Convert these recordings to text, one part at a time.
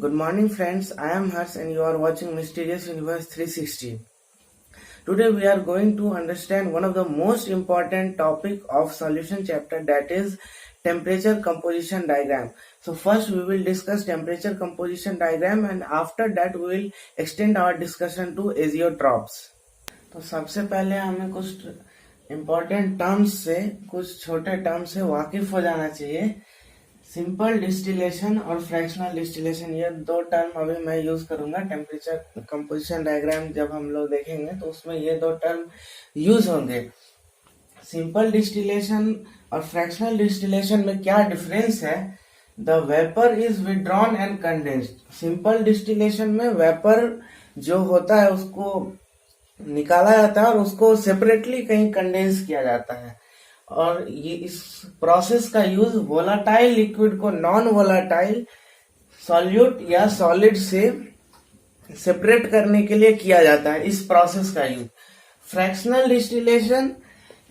Good morning friends, I am Harsh and you are watching Mysterious Universe 360. Today we are going to understand one of the most important topic of solution chapter, that is temperature composition diagram. So first we will discuss temperature composition diagram and after that we will extend our discussion to azeotrophs. तो सबसे पहले हमें कुछ important terms से कुछ छोटे terms से वाकिफ हो जाना चाहिए। सिंपल डिस्टिलेशन और फ्रैक्शनल डिस्टिलेशन, ये दो टर्म अभी मैं यूज करूंगा। टेम्परेचर कंपोजिशन डायग्राम जब हम लोग देखेंगे तो उसमें ये दो टर्म यूज होंगे। सिंपल डिस्टिलेशन और फ्रैक्शनल डिस्टिलेशन में क्या डिफरेंस है? The vapour is withdrawn and condensed. Simple distillation में वेपर जो होता है उसको निकाला जाता है और उसको सेपरेटली कहीं कंडेंस किया जाता है, और ये इस प्रोसेस का यूज वोलाटाइल लिक्विड को नॉन वोलाटाइल सॉल्यूट या सॉलिड से सेपरेट करने के लिए किया जाता है। इस प्रोसेस का यूज फ्रैक्शनल डिस्टिलेशन,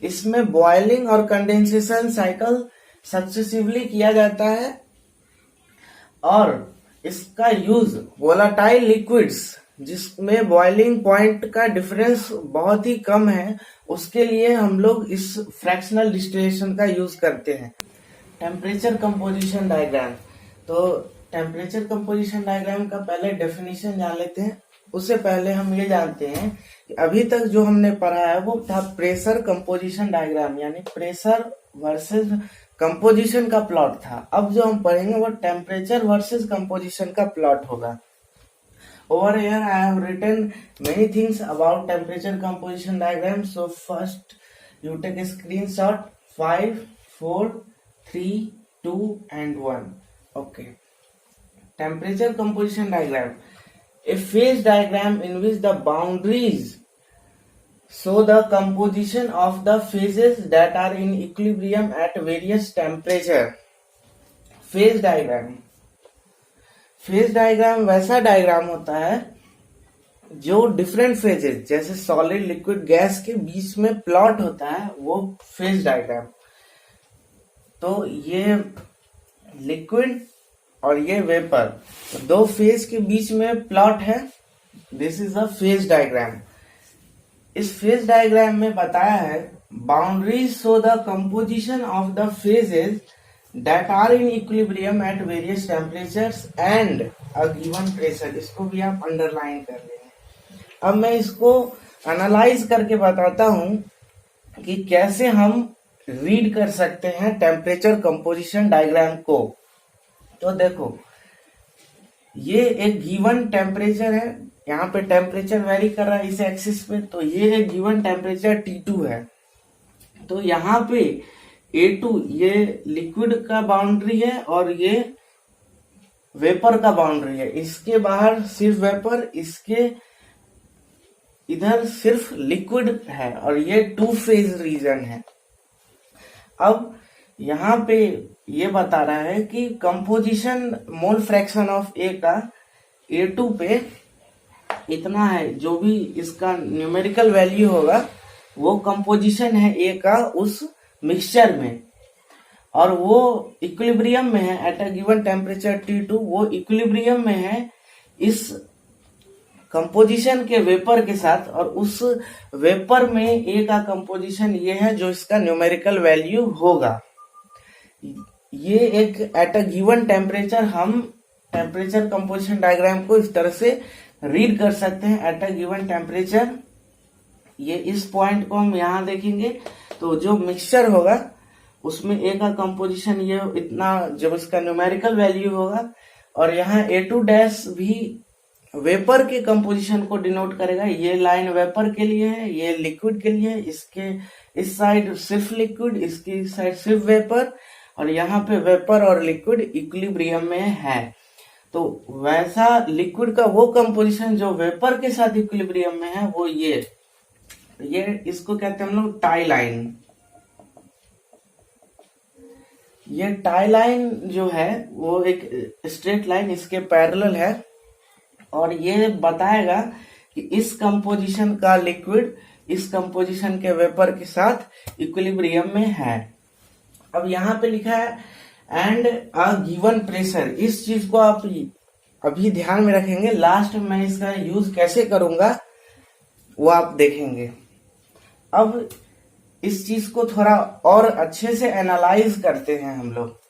इसमें बॉइलिंग और कंडेंसेशन साइकिल सक्सेसिवली किया जाता है और इसका यूज वोलाटाइल लिक्विड्स जिसमें बॉइलिंग पॉइंट का डिफरेंस बहुत ही कम है, उसके लिए हम लोग इस फ्रैक्शनल डिस्टिलेशन का यूज करते हैं। टेम्परेचर कंपोजिशन डायग्राम, तो टेम्परेचर कंपोजिशन डायग्राम का पहले डेफिनेशन जान लेते हैं। उससे पहले हम ये जानते हैं कि अभी तक जो हमने पढ़ा है वो था प्रेशर कंपोजिशन डायग्राम, यानी प्रेशर वर्सेस कंपोजिशन का प्लॉट था। अब जो हम पढ़ेंगे वो टेम्परेचर वर्सेस कंपोजिशन का प्लॉट होगा। Over here I have written many things about temperature composition diagram. So first you take a screenshot. 5, 4, 3, 2 and 1. Okay. Temperature composition diagram. A phase diagram in which the boundaries show the composition of the phases that are in equilibrium at various temperature. Phase diagram. Phase diagram वैसा diagram होता है जो different phases जैसे solid liquid gas के बीच में plot होता है, वो फेज डायग्राम। तो ये लिक्विड और ये वेपर दो फेज के बीच में प्लॉट है। This is a phase diagram. इस फेज डायग्राम में बताया है boundaries show the composition of the phases that are in equilibrium at various temperatures and a given pressure। इसको भी आप अंडरलाइन कर लेंगे। अब मैं इसको एनालाइज करके बताता हूं कि कैसे हम रीड कर सकते हैं टेम्परेचर कंपोजिशन डायग्राम को। तो देखो, ये एक गिवन टेम्परेचर है, यहाँ पे टेम्परेचर वेरी कर रहा है इस एक्सिस पे, तो ये एक गिवन टेम्परेचर T2 है। तो यहाँ पे A2 ये लिक्विड का बाउंड्री है और ये वेपर का बाउंड्री है। इसके बाहर सिर्फ वेपर, इसके इधर सिर्फ लिक्विड है और ये टू फेज रीजन है। अब यहाँ पे ये बता रहा है कि कंपोजिशन मोल फ्रैक्शन ऑफ ए का A2 पे इतना है, जो भी इसका न्यूमेरिकल वैल्यू होगा वो कंपोजिशन है ए का उस मिक्सचर में, और वो इक्विलिब्रियम में है eight a given temperature T2। वो इक्विलिब्रियम में है इस कंपोजिशन के वेपर के साथ, और उस वेपर में ए का कंपोजिशन ये है जो इसका न्यूमेरिकल वैल्यू होगा। ये एक एट अ गिवन टेम्परेचर, हम टेम्परेचर कंपोजिशन डायग्राम को इस तरह से रीड कर सकते हैं एट अ गिवन टेम्परेचर। ये इस पॉइंट को हम यहाँ देखेंगे तो जो मिक्सचर होगा उसमें ए का कंपोजिशन ये इतना जब इसका न्यूमेरिकल वैल्यू होगा, और यहाँ A2 डैश भी वेपर के कंपोजिशन को डिनोट करेगा। ये लाइन वेपर के लिए है, ये लिक्विड के लिए है। इसके इस साइड सिर्फ लिक्विड, इसकी इस साइड सिर्फ वेपर, और यहाँ पे वेपर और लिक्विड इक्विलिब्रियम में है। तो वैसा लिक्विड का वो कंपोजिशन जो वेपर के साथ इक्विलिब्रियम में है वो ये इसको कहते हैं हम लोग टाई लाइन। ये टाई लाइन जो है वो एक स्ट्रेट लाइन इसके पैरेलल है, और ये बताएगा कि इस कंपोजिशन का लिक्विड इस कंपोजिशन के वेपर के साथ इक्विलिब्रियम में है। अब यहाँ पे लिखा है एंड अ गिवन प्रेशर, इस चीज को आप अभी ध्यान में रखेंगे, लास्ट में मैं इसका यूज कैसे करूंगा वो आप देखेंगे। अब इस चीज को थोड़ा और अच्छे से एनालाइज करते हैं हम लोग।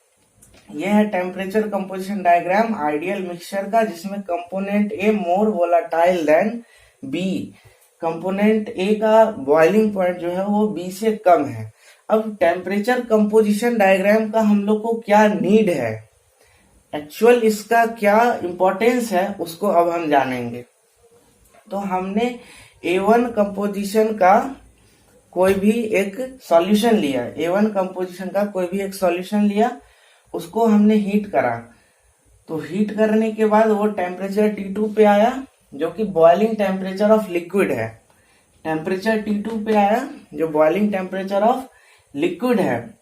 यह है temperature composition diagram ideal mixture का, जिसमें component A more volatile than B. Component A का बॉइलिंग पॉइंट जो है वो बी से कम है। अब टेम्परेचर कंपोजिशन डायग्राम का हम लोग को क्या नीड है, एक्चुअल इसका क्या इंपॉर्टेंस है, उसको अब हम जानेंगे। तो हमने A1 कंपोजिशन का कोई भी एक सॉल्यूशन लिया, A1 कंपोजिशन का कोई भी एक सॉल्यूशन लिया, उसको हमने हीट करा। तो हीट करने के बाद वो टेम्परेचर T2 पे आया, जो कि बॉइलिंग टेम्परेचर ऑफ लिक्विड है। टेम्परेचर T2 पे आया जो बॉइलिंग टेम्परेचर ऑफ लिक्विड है।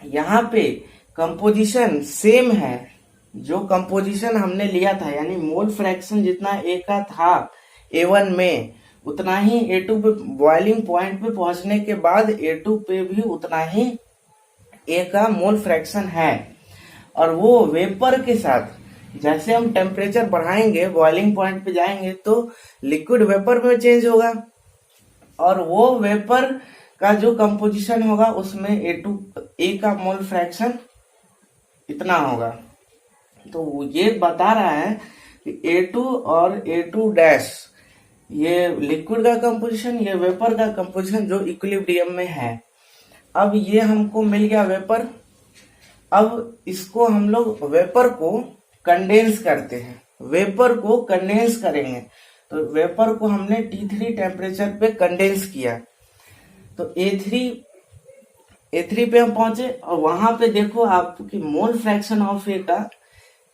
यहाँ पे कंपोजिशन सेम है, जो कंपोजिशन हमने लिया था, यानी मोल फ्रैक्शन जितना A का था A1 में, उतना ही A2 पे बॉइलिंग पॉइंट पे पहुंचने के बाद A2 पे भी उतना ही A का मोल फ्रैक्शन है। और वो वेपर के साथ जैसे हम टेम्परेचर बढ़ाएंगे, बॉइलिंग पॉइंट पे जाएंगे, तो लिक्विड वेपर में चेंज होगा, और वो वेपर का जो कंपोजिशन होगा उसमें A का मोल फ्रैक्शन इतना होगा। तो ये बता रहा है कि A2 और A2 डैश, ये लिक्विड का कंपोजिशन, ये वेपर का कंपोजिशन जो इक्विलिब्रियम में है। अब ये हमको मिल गया वेपर। अब इसको हम लोग वेपर को कंडेंस करते हैं, वेपर को कंडेंस करेंगे। तो वेपर को हमने T3 टेम्परेचर पे कंडेंस किया। तो A3 पे हम पहुंचे, और वहां पे देखो आपकी मोल फ्रैक्शन ऑफ A का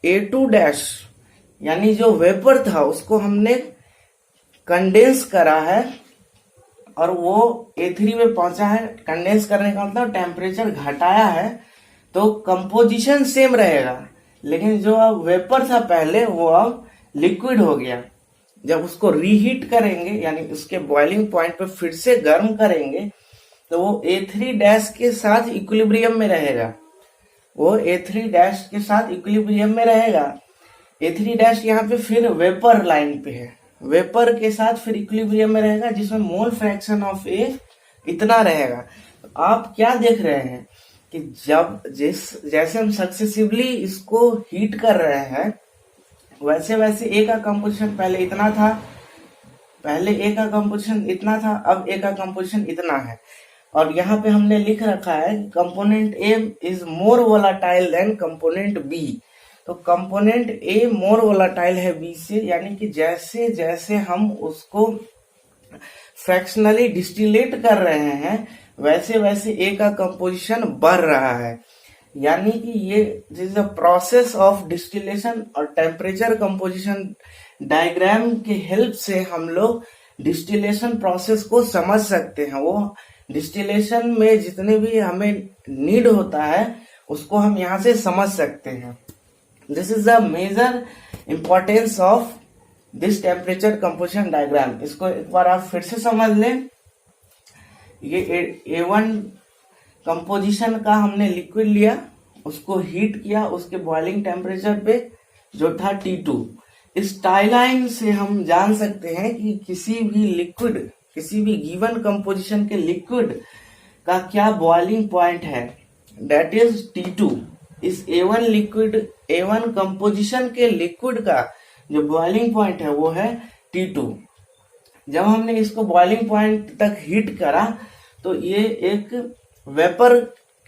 A2 डैश, यानी जो वेपर था उसको हमने कंडेंस करा है, और वो A3 में पहुंचा है। कंडेंस करने का मतलब टेम्परेचर घटाया है, तो कंपोजिशन सेम रहेगा, लेकिन जो अब वेपर था पहले वो अब लिक्विड हो गया। जब उसको रीहीट करेंगे, यानी उसके बॉइलिंग पॉइंट पे फिर से गर्म करेंगे, तो वो A3 डैश के साथ इक्विलिब्रियम में रहेगा। वो A3 डैश के साथ इक्विलिब्रियम में रहेगा। A3 डैश यहाँ पे फिर वेपर लाइन पे है, वेपर के साथ फिर इक्विलिब्रियम में रहेगा, जिसमें मोल फ्रैक्शन ऑफ A इतना रहेगा। तो आप क्या देख रहे हैं कि जब जैसे हम सक्सेसिवली इसको हीट कर रहे हैं, वैसे वैसे A का कंपोजिशन पहले इतना था, A का कंपोजिशन इतना था, अब A का कंपोजिशन इतना है। और यहाँ पे हमने लिख रखा है component A is more volatile than component B। तो कंपोनेंट A मोर वोलाटाइल है B से, यानी कि जैसे जैसे हम उसको फ्रैक्शनली डिस्टिलेट कर रहे हैं, वैसे वैसे A का कंपोजिशन बढ़ रहा है। यानी कि ये this a process of distillation. और टेम्परेचर कंपोजिशन डायग्राम के हेल्प से हम लोग डिस्टिलेशन प्रोसेस को समझ सकते हैं। वो डिस्टिलेशन में जितने भी हमें नीड होता है उसको हम यहाँ से समझ सकते हैं। This is the major importance of this temperature composition diagram. इसको एक बार आप फिर से समझ लें। ये A1 कंपोजिशन का हमने लिक्विड लिया, उसको हीट किया उसके बॉइलिंग टेम्परेचर पे जो था T2। इस टाई लाइन से हम जान सकते हैं कि किसी भी लिक्विड, किसी भी गिवन कंपोजिशन के लिक्विड का क्या बॉइलिंग पॉइंट है, दैट इज T2। इस A1 कंपोजिशन के लिक्विड का जो बॉइलिंग पॉइंट है वो है T2। जब हमने इसको बॉइलिंग पॉइंट तक हीट करा तो ये एक वेपर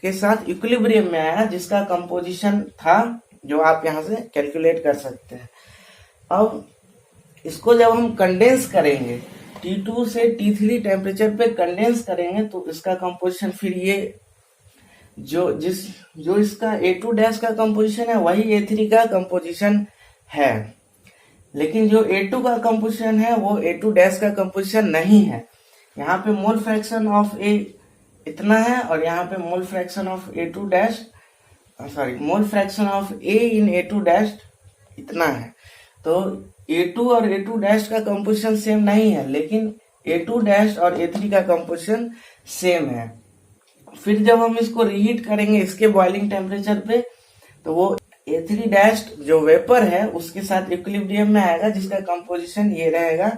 के साथ इक्विलिब्रियम में आया, जिसका कंपोजिशन था जो आप यहां से कैलकुलेट कर सकते हैं। अब इसको जब हम कंडेंस करेंगे, T2 से T3 टेम्परेचर पे कंडेंस करेंगे, तो इसका कंपोजिशन फिर ये जो इसका A2 डैश का कंपोजिशन है वही A3 का कंपोजिशन है। लेकिन जो A2 का कंपोजिशन है वो A2 डैश का कंपोजिशन नहीं है। यहाँ पे मोल फ्रैक्शन ऑफ A इतना है, और यहाँ पे मोल fraction of A2 dash, mole fraction of A in A2 dash इतना है। तो A2 और A2 डैश का कंपोजिशन सेम नहीं है, लेकिन A2 डैश और A3 का कंपोजिशन सेम है। फिर जब हम इसको रीहीट करेंगे इसके बॉइलिंग टेम्परेचर पे, तो वो A3 डैश जो वेपर है उसके साथ इक्विलिब्रियम में आएगा, जिसका कंपोजिशन ये रहेगा।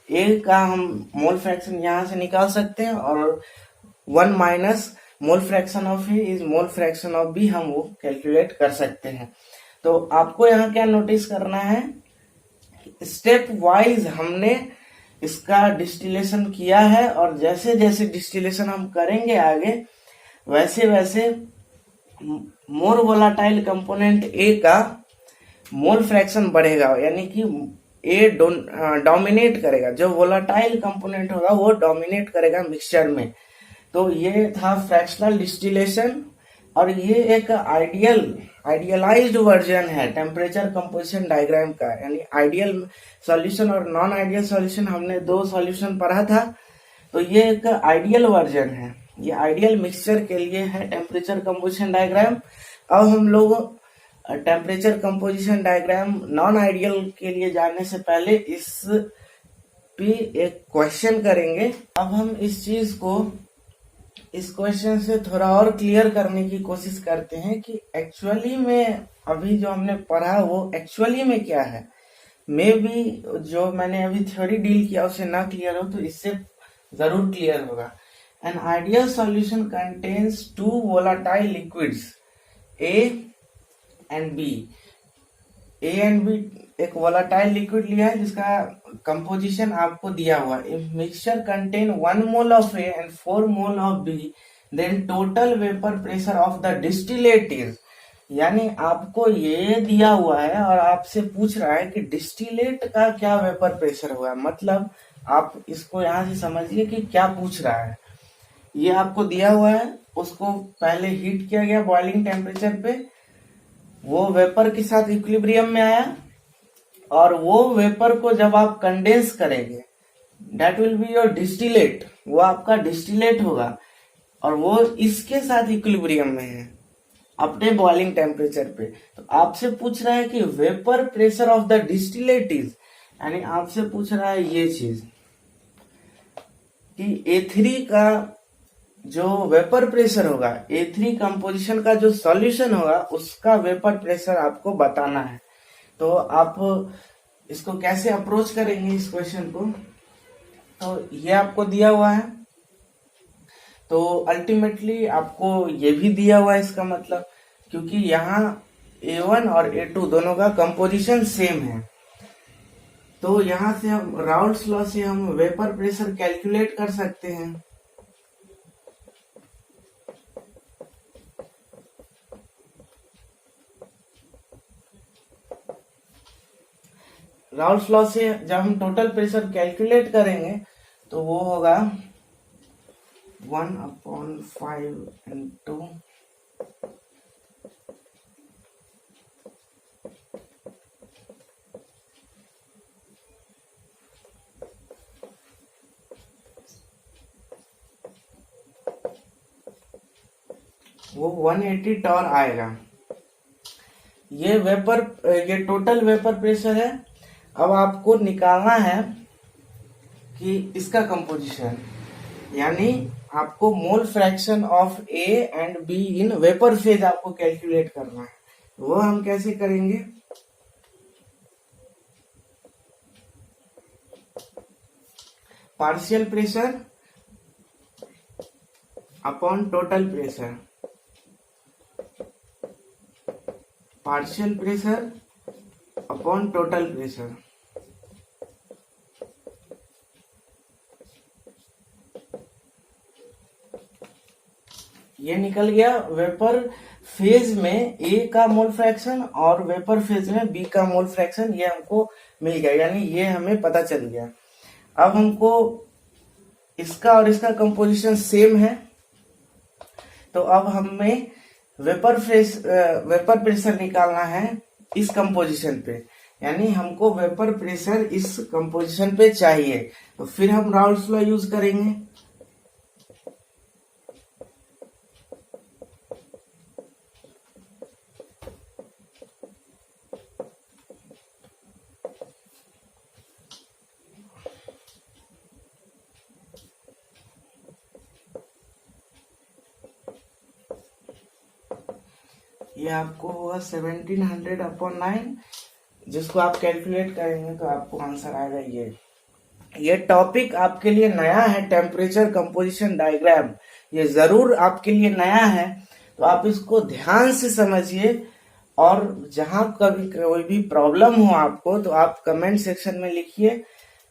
ए का हम मोल फ्रैक्शन यहां से निकाल सकते हैं, और 1 minus mole fraction of A is mole fraction of B, हम वो कैलकुलेट कर सकते हैं। तो आपको यहाँ क्या नोटिस करना है, स्टेप वाइज हमने इसका डिस्टिलेशन किया है, और जैसे जैसे डिस्टिलेशन हम करेंगे आगे, वैसे वैसे मोर वोलाटाइल कंपोनेंट ए का मोल फ्रैक्शन बढ़ेगा, यानी कि ए डोमिनेट करेगा। जो वोलाटाइल कंपोनेंट होगा वो डोमिनेट करेगा मिक्सचर में। तो ये था फ्रैक्शनल डिस्टिलेशन, और ये एक आइडियलाइज्ड वर्जन है टेम्परेचर कंपोजिशन डायग्राम का। यानी आइडियल सॉल्यूशन और नॉन आइडियल सॉल्यूशन हमने 2 सॉल्यूशन पढ़ा था, तो ये एक आइडियल वर्जन है। ये आइडियल मिक्सचर के लिए है टेम्परेचर कंपोजिशन डायग्राम। अब हम लोग temperature composition diagram non ideal के लिए जाने से पहले इस पे एक क्वेश्चन करेंगे। अब हम इस क्वेश्चन से थोड़ा और क्लियर करने की कोशिश करते हैं कि एक्चुअली में अभी जो हमने पढ़ा वो एक्चुअली में क्या है। मे बी जो मैंने अभी थ्योरी डील किया उसे ना क्लियर हो, तो इससे जरूर क्लियर होगा। An ideal solution contains 2 volatile liquids A and B. A and B एक वोलाटाइल लिक्विड लिया है जिसका कंपोजिशन आपको दिया हुआ है। If mixture contain 1 mole of A and 4 mole of B, then total vapour pressure of the distillate is. यानी आपको ये दिया हुआ है और आपसे पूछ रहा है कि डिस्टिलेट का क्या वेपर प्रेशर हुआ है। मतलब आप इसको यहां से समझिए कि क्या पूछ रहा है। ये आपको दिया हुआ है, उसको पहले हीट किया गया बॉइलिंग टेम्परेचर पे, वो वेपर के साथ इक्विलिब्रियम में आया, और वो वेपर को जब आप कंडेंस करेंगे, that will be your distillate, वो आपका डिस्टिलेट होगा, और वो इसके साथ इक्विलिब्रियम में है अपने बॉइलिंग टेम्परेचर पे। तो आपसे पूछ रहा है कि vapour pressure of the distillate is, यानी आपसे पूछ रहा है ये चीज कि A3 का जो वेपर प्रेशर होगा, A3 कंपोजिशन का जो सॉल्यूशन होगा, उसका वेपर प्रेशर आपको बताना है। तो आप इसको कैसे अप्रोच करेंगे इस क्वेश्चन को, तो ये आपको दिया हुआ है। तो अल्टीमेटली आपको ये भी दिया हुआ है, इसका मतलब क्योंकि यहाँ A1 और A2 दोनों का कंपोजिशन सेम है, तो यहां से हम राउल्ट्स लॉ से हम वेपर प्रेशर कैलकुलेट कर सकते हैं। राउल्ट्स लॉ से जब हम टोटल प्रेशर कैलकुलेट करेंगे तो वो होगा 1/5 इंटू वो 180 टॉर आएगा। ये टोटल वेपर प्रेशर है। अब आपको निकालना है कि इसका कंपोजिशन, यानी आपको मोल fraction of A and be in vapour phase आपको कैलकुलेट करना है। वो हम कैसे करेंगे, partial pressure upon total pressure, partial pressure upon total pressure. ये निकल गया वेपर फेज में ए का मोल फ्रैक्शन और वेपर फेज में बी का मोल फ्रैक्शन, ये हमको मिल गया, यानी ये हमें पता चल गया। अब हमको इसका और इसका कंपोजिशन सेम है, तो अब हमें वेपर प्रेशर निकालना है इस कंपोजिशन पे, यानी हमको वेपर प्रेशर इस कंपोजिशन पे चाहिए। तो फिर हम राउल्ट्स लॉ यूज करेंगे। ये आपको होगा 1700/9, जिसको आप कैलकुलेट करेंगे तो आपको आंसर आएगा ये टॉपिक आपके लिए नया है, टेम्परेचर कंपोजिशन डायग्राम, ये जरूर आपके लिए नया है, तो आप इसको ध्यान से समझिए। और जहां कभी कोई भी प्रॉब्लम हो आपको तो आप कमेंट सेक्शन में लिखिए।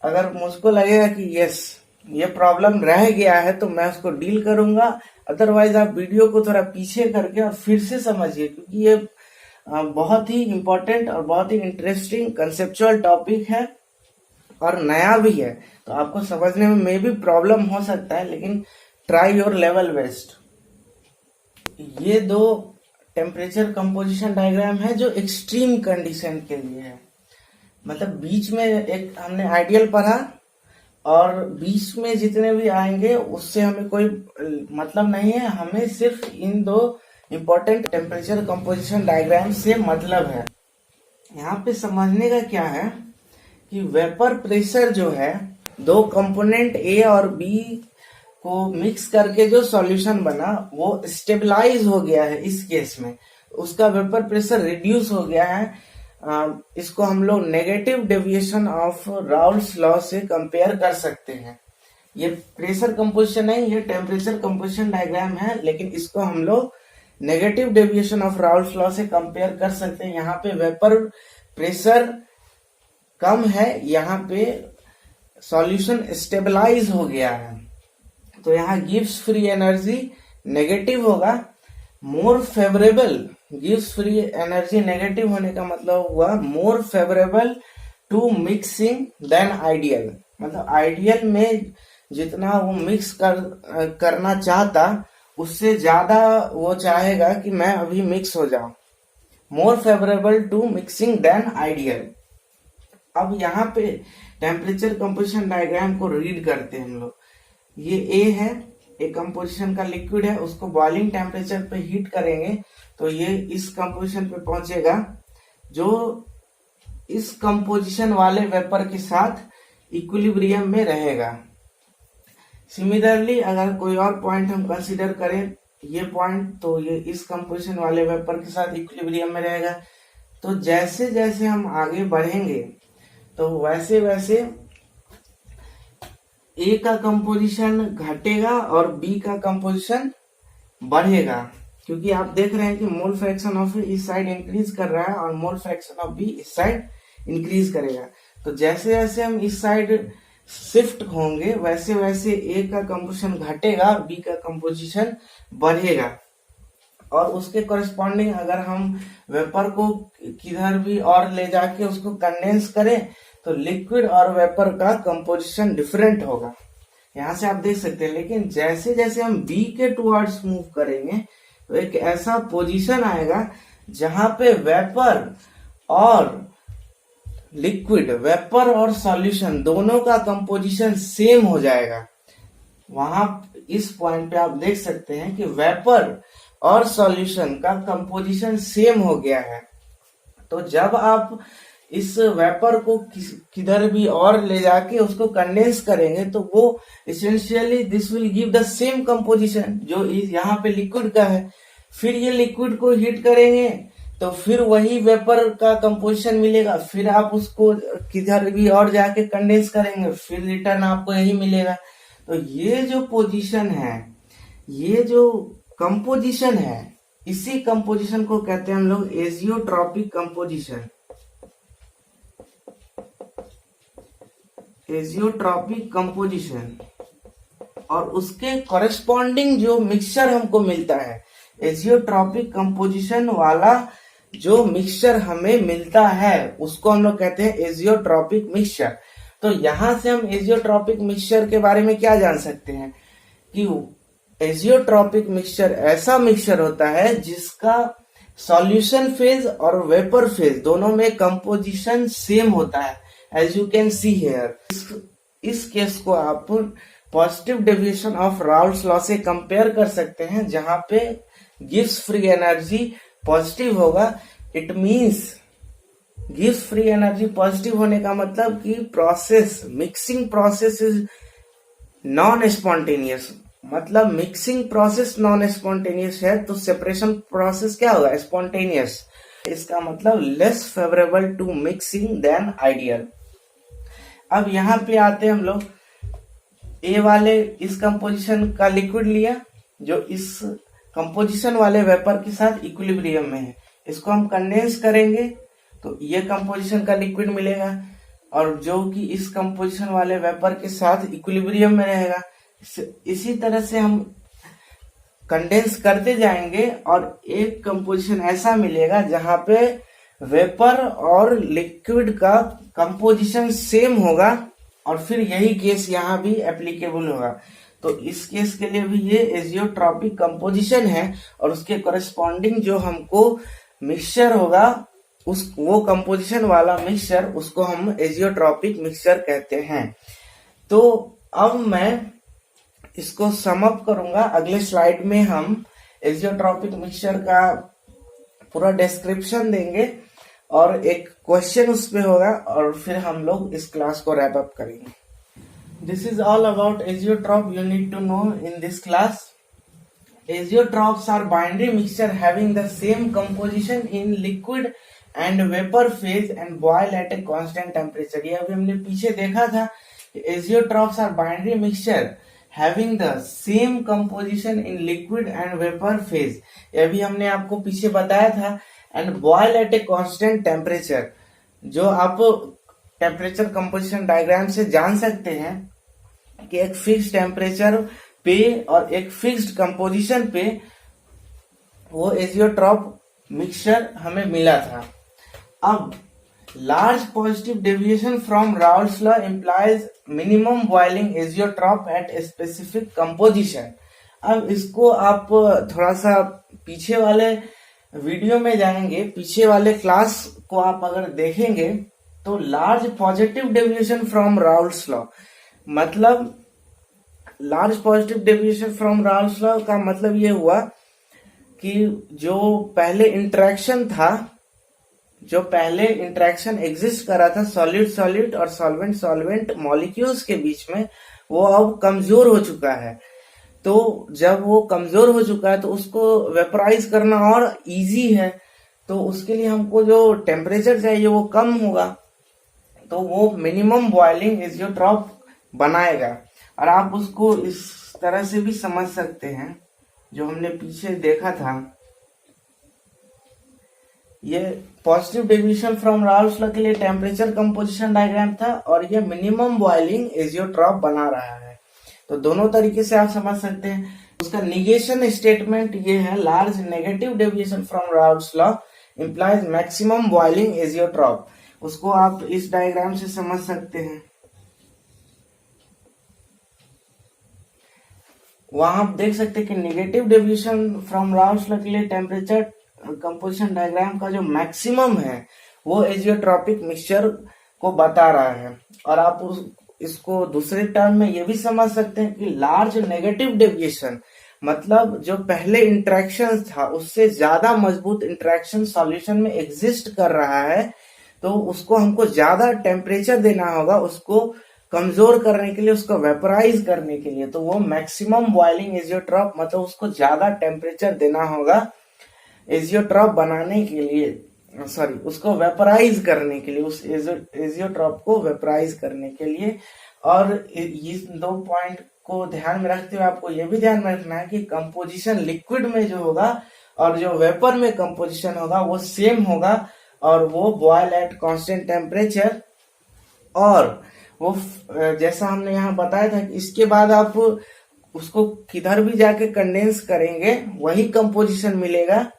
अगर मुझको लगेगा कि यस ये प्रॉब्लम रह गया है तो मैं उसको डील करूंगा, अदरवाइज आप वीडियो को थोड़ा पीछे करके और फिर से समझिए, क्योंकि ये बहुत ही इंपॉर्टेंट और बहुत ही इंटरेस्टिंग कंसेप्चुअल टॉपिक है और नया भी है, तो आपको समझने में मे भी प्रॉब्लम हो सकता है, लेकिन ट्राई योर लेवल बेस्ट। ये दो टेम्परेचर कंपोजिशन डायग्राम है जो एक्सट्रीम कंडीशन के लिए है, मतलब बीच में एक हमने आइडियल पढ़ा और बीच में जितने भी आएंगे उससे हमें कोई मतलब नहीं है, हमें सिर्फ इन दो इंपॉर्टेंट टेम्परेचर कंपोजिशन डायग्राम से मतलब है। यहाँ पे समझने का क्या है कि वेपर प्रेशर जो है, दो कंपोनेंट ए और बी को मिक्स करके जो सॉल्यूशन बना वो स्टेबलाइज हो गया है, इस केस में उसका वेपर प्रेशर रिड्यूस हो गया है। इसको हम लोग negative deviation of Raoult's law से कंपेयर कर सकते हैं। ये प्रेशर कंपोजिशन नहीं, ये टेम्परेचर कंपोजिशन डायग्राम है, लेकिन इसको हम लोग negative deviation of Raoult's law से कंपेयर कर सकते हैं। यहाँ पे वेपर प्रेशर कम है, यहाँ पे सॉल्यूशन स्टेबलाइज हो गया है, तो यहाँ गिव्स फ्री एनर्जी नेगेटिव होगा। More favourable, gives free energy negative होने का मतलब हुआ more favourable to mixing than ideal, मतलब आइडियल में जितना वो मिक्स करना चाहता उससे ज्यादा वो चाहेगा कि मैं अभी मिक्स हो जाऊं, more favourable to mixing than ideal. अब यहाँ पे टेम्परेचर कंपोजिशन डायग्राम को रीड करते हैं हम लोग। ये ए है, एक कंपोजिशन का लिक्विड है, उसको बॉइलिंग टेम्परेचर पे हीट करेंगे तो ये इस कंपोजिशन पे पहुंचेगा जो इस कंपोजिशन वाले वेपर के साथ इक्विलिब्रियम में रहेगा। सिमिलरली अगर कोई और पॉइंट हम कंसीडर करें ये पॉइंट, तो ये इस कंपोजिशन वाले वेपर के साथ इक्विलिब्रियम में रहेगा। तो जैसे जैसे हम आगे बढ़ेंगे तो वैसे वैसे ए का कंपोजिशन घटेगा और बी का कंपोजिशन बढ़ेगा, क्योंकि आप देख रहे हैं कि मोल फ्रैक्शन ऑफ इस साइड इंक्रीज कर रहा है और मोल फ्रैक्शन ऑफ बी इस साइड इंक्रीज करेगा। तो जैसे जैसे हम इस साइड शिफ्ट होंगे वैसे वैसे ए का कंपोजिशन घटेगा और बी का कंपोजिशन बढ़ेगा। और उसके कॉरेस्पॉन्डिंग अगर हम वेपर को किधर भी और ले जाके उसको कंडेंस करें तो लिक्विड और वेपर का कंपोजिशन डिफरेंट होगा, यहाँ से आप देख सकते हैं। लेकिन जैसे जैसे हम बी के टुवर्ड्स मूव करेंगे तो एक ऐसा पोजीशन आएगा जहां पे वेपर और लिक्विड, वेपर और सॉल्यूशन दोनों का कंपोजिशन सेम हो जाएगा। वहां इस पॉइंट पे आप देख सकते हैं कि वेपर और सॉल्यूशन का कंपोजिशन सेम हो गया है। तो जब आप इस वेपर को किधर भी और ले जाके उसको कंडेंस करेंगे तो वो essentially this will give the same composition जो यहाँ पे लिक्विड का है। फिर ये लिक्विड को हीट करेंगे तो फिर वही वेपर का कंपोजिशन मिलेगा, फिर आप उसको किधर भी और जाके कंडेंस करेंगे फिर रिटर्न आपको यही मिलेगा। तो ये जो पोजीशन है, ये जो कंपोजिशन है, इसी कंपोजिशन को कहते हैं हम लोग एजियोट्रॉपिक कंपोजिशन। एजियोट्रॉपिक कंपोजिशन और उसके कॉरेस्पॉन्डिंग जो मिक्सचर हमको मिलता है, एजियोट्रॉपिक कंपोजिशन वाला जो मिक्सचर हमें मिलता है उसको हम लोग कहते हैं एजियोट्रॉपिक मिक्सचर। तो यहां से हम एजियोट्रॉपिक मिक्सचर के बारे में क्या जान सकते हैं कि एजियोट्रॉपिक मिक्सचर ऐसा मिक्सचर होता है जिसका सॉल्यूशन फेज और वेपर फेज दोनों में कंपोजिशन सेम होता है, as you can see here. इस केस को आप positive deviation of Raoult's law से कंपेयर कर सकते हैं, जहां पे गिव्स फ्री एनर्जी पॉजिटिव होगा। इट मींस गिव्स फ्री एनर्जी पॉजिटिव होने का मतलब कि process, mixing process is non spontaneous, मतलब मिक्सिंग प्रोसेस नॉन स्पॉन्टेनियस है तो सेपरेशन प्रोसेस क्या होगा, स्पॉन्टेनियस। इसका मतलब less favourable to mixing than ideal. अब यहाँ पे आते हैं हम लोग, ए वाले इस कंपोजिशन का लिक्विड लिया जो इस कंपोजिशन वाले वेपर के साथ इक्विलिब्रियम में है, इसको हम कंडेंस करेंगे तो ये कंपोजिशन का लिक्विड मिलेगा, और जो कि इस कंपोजिशन वाले वेपर के साथ इक्विलिब्रियम में रहेगा। इसी तरह से हम कंडेंस करते जाएंगे और एक कंपोजिशन ऐसा मिलेगा जहां पे वेपर और लिक्विड का कंपोजिशन सेम होगा, और फिर यही केस यहाँ भी एप्लीकेबल होगा। तो इस केस के लिए भी ये एजियोट्रॉपिक कंपोजिशन है, और उसके कॉरेस्पॉन्डिंग जो हमको मिक्सचर होगा वो कंपोजिशन वाला मिक्सचर, उसको हम एजियोट्रॉपिक मिक्सचर कहते हैं। तो अब मैं इसको सम अप करूंगा, अगले स्लाइड में हम एजियोट्रॉपिक मिक्सचर का पूरा डिस्क्रिप्शन देंगे और एक क्वेश्चन उस पे होगा, और फिर हम लोग इस क्लास को रैप अप करेंगे। This is all about azeotrope you need to know in this class. Azeotrophs are binary mixture having the same composition in liquid and vapor phase and boil at a constant temperature। ये अभी हमने पीछे देखा था, Azeotrophs are binary mixture having the same composition in liquid and vapor phase। ये भी हमने आपको पीछे बताया था, and boil at a constant temperature, जो आप टेम्परेचर कंपोजिशन डायग्राम से जान सकते हैं कि एक फिक्स टेम्परेचर पे और एक फिक्स्ड कंपोजिशन पे वो एजियोट्रॉप मिक्सचर हमें मिला था। अब large positive deviation from Raoult's law implies minimum boiling azeotrope at a specific composition. अब इसको आप थोड़ा सा पीछे वाले वीडियो में जाएंगे, पीछे वाले क्लास को आप अगर देखेंगे तो large positive deviation from Raoult's law, मतलब large positive deviation from Raoult's law का मतलब ये हुआ कि जो पहले इंटरेक्शन एग्जिस्ट कर रहा था सॉलिड सॉलिड और सॉल्वेंट सॉल्वेंट मॉलिक्यूल्स के बीच में, वो अब कमजोर हो चुका है। तो जब वो कमजोर हो चुका है तो उसको वेपराइज करना और इजी है, तो उसके लिए हमको जो टेम्परेचर चाहिए वो कम होगा, तो वो मिनिमम बॉइलिंग एजियोट्रॉप बनाएगा। और आप उसको इस तरह से भी समझ सकते हैं, जो हमने पीछे देखा था, ये positive deviation from Raoult's law के लिए टेम्परेचर कंपोजिशन डायग्राम था, और ये मिनिमम बॉइलिंग एजियोट्रॉप बना रहा है। तो दोनों तरीके से आप समझ सकते हैं। उसका निगेशन स्टेटमेंट ये है, large negative deviation from Raoult's law implies maximum boiling azeotrope. उसको आप इस डायग्राम से समझ सकते हैं। वहां आप देख सकते हैं कि negative deviation from Raoult's law के लिए टेम्परेचर कंपोजिशन डायग्राम का जो मैक्सिमम है वो एजियोट्रॉपिक मिक्सचर को बता रहा है। और आप इसको दूसरे टर्म में ये भी समझ सकते हैं कि लार्ज नेगेटिव डेविएशन मतलब जो पहले इंटरेक्शन था उससे ज्यादा मजबूत इंटरेक्शन सॉल्यूशन में एग्जिस्ट कर रहा है, तो उसको हमको ज्यादा टेम्परेचर देना होगा उसको कमजोर करने के लिए, उसको वेपराइज करने के लिए। तो वो मैक्सिमम बॉइलिंग एजियोट्रॉप मतलब उसको ज्यादा टेम्परेचर देना होगा एजियोट्रॉप बनाने के लिए, सॉरी उसको वेपराइज करने के लिए, उस एजियोट्रॉप को वेपराइज करने के लिए। और इस दो पॉइंट को ध्यान में रखते हुए आपको ये भी ध्यान में रखना है कि कंपोजिशन लिक्विड में जो होगा और जो वेपर में कंपोजिशन होगा वो सेम होगा, और वो बॉयल एट कांस्टेंट टेम्परेचर। और वो जैसा हमने यहाँ बताया था कि इसके बाद आप उसको किधर भी जाके कंडेंस करेंगे वही कंपोजिशन मिलेगा,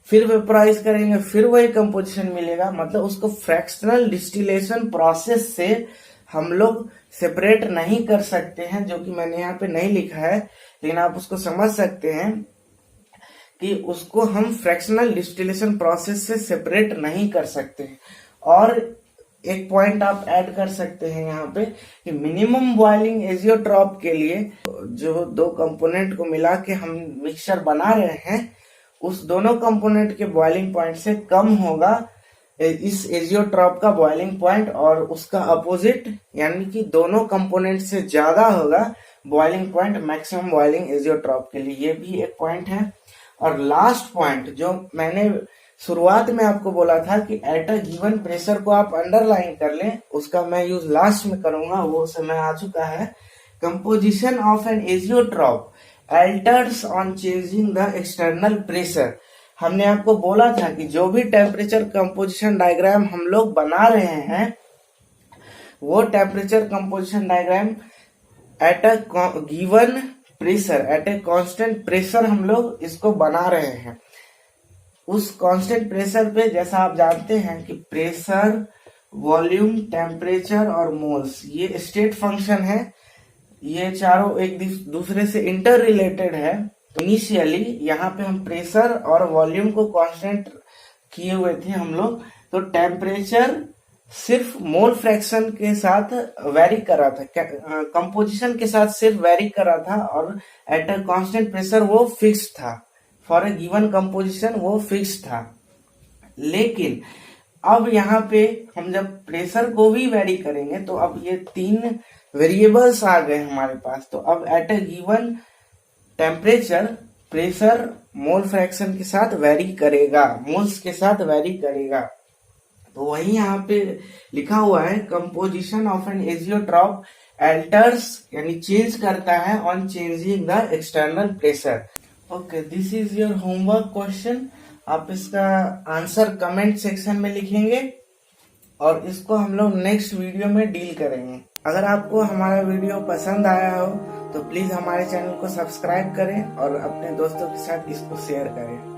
फिर वेपराइज करेंगे फिर वही कंपोजिशन मिलेगा। मतलब उसको फ्रैक्शनल डिस्टिलेशन प्रोसेस से हम लोग सेपरेट नहीं कर सकते हैं, जो कि मैंने यहाँ पे नहीं लिखा है, लेकिन आप उसको समझ सकते हैं कि उसको हम फ्रैक्शनल डिस्टिलेशन प्रोसेस से सेपरेट नहीं कर सकते हैं। और एक पॉइंट आप ऐड कर सकते हैं यहाँ पे कि मिनिमम बॉइलिंग एजियोट्रॉप के लिए जो दो कंपोनेंट को मिला के हम मिक्सचर बना रहे हैं, उस दोनों कंपोनेंट के बॉइलिंग पॉइंट से कम होगा इस एजियोट्रॉप का बॉइलिंग पॉइंट, और उसका अपोजिट यानी कि दोनों कंपोनेंट से ज्यादा होगा boiling point, maximum boiling azeotrope के लिए, ये भी एक पॉइंट है। और लास्ट पॉइंट जो मैंने शुरुआत में आपको बोला था कि एट अ गिवन प्रेशर को आप अंडरलाइन कर लें, उसका मैं यूज लास्ट में करूंगा, वो समय आ चुका है। Composition of an azeotrope alters on changing the external pressure. हमने आपको बोला था कि जो भी टेम्परेचर कंपोजिशन डायग्राम हम लोग बना रहे हैं, वो temperature composition diagram at a given pressure, at a constant pressure हम लोग इसको बना रहे हैं। उस कांस्टेंट प्रेशर पे, जैसा आप जानते हैं कि प्रेशर, वॉल्यूम, टेम्परेचर और मोल्स, ये स्टेट फंक्शन है, ये चारों एक दूसरे से इंटर रिलेटेड है। इनिशियली यहाँ पे हम प्रेशर और वॉल्यूम को कांस्टेंट किए हुए थे हम लोग, तो टेम्परेचर सिर्फ मोल फ्रैक्शन के साथ वेरी कर रहा था, कंपोजिशन के साथ सिर्फ वेरी कर रहा था, और एट अ कांस्टेंट प्रेशर वो फिक्स था, फॉर ए गिवन कंपोजिशन वो फिक्स था। लेकिन अब यहाँ पे हम जब प्रेशर को भी वेरी करेंगे, तो अब ये 3 वेरिएबल्स आ गए हमारे पास। तो अब eight a given temperature pressure mole fraction के साथ वेरी करेगा, मोल्स के साथ वेरी करेगा। तो वही यहाँ पे लिखा हुआ है, composition of an azeotrope alters, यानी चेंज करता है on changing the external pressure. Okay, this is your homework question. आप इसका आंसर कमेंट सेक्शन में लिखेंगे और इसको हम लोग नेक्स्ट वीडियो में डील करेंगे। अगर आपको हमारा वीडियो पसंद आया हो तो प्लीज हमारे चैनल को सब्सक्राइब करें और अपने दोस्तों के साथ इसको शेयर करें।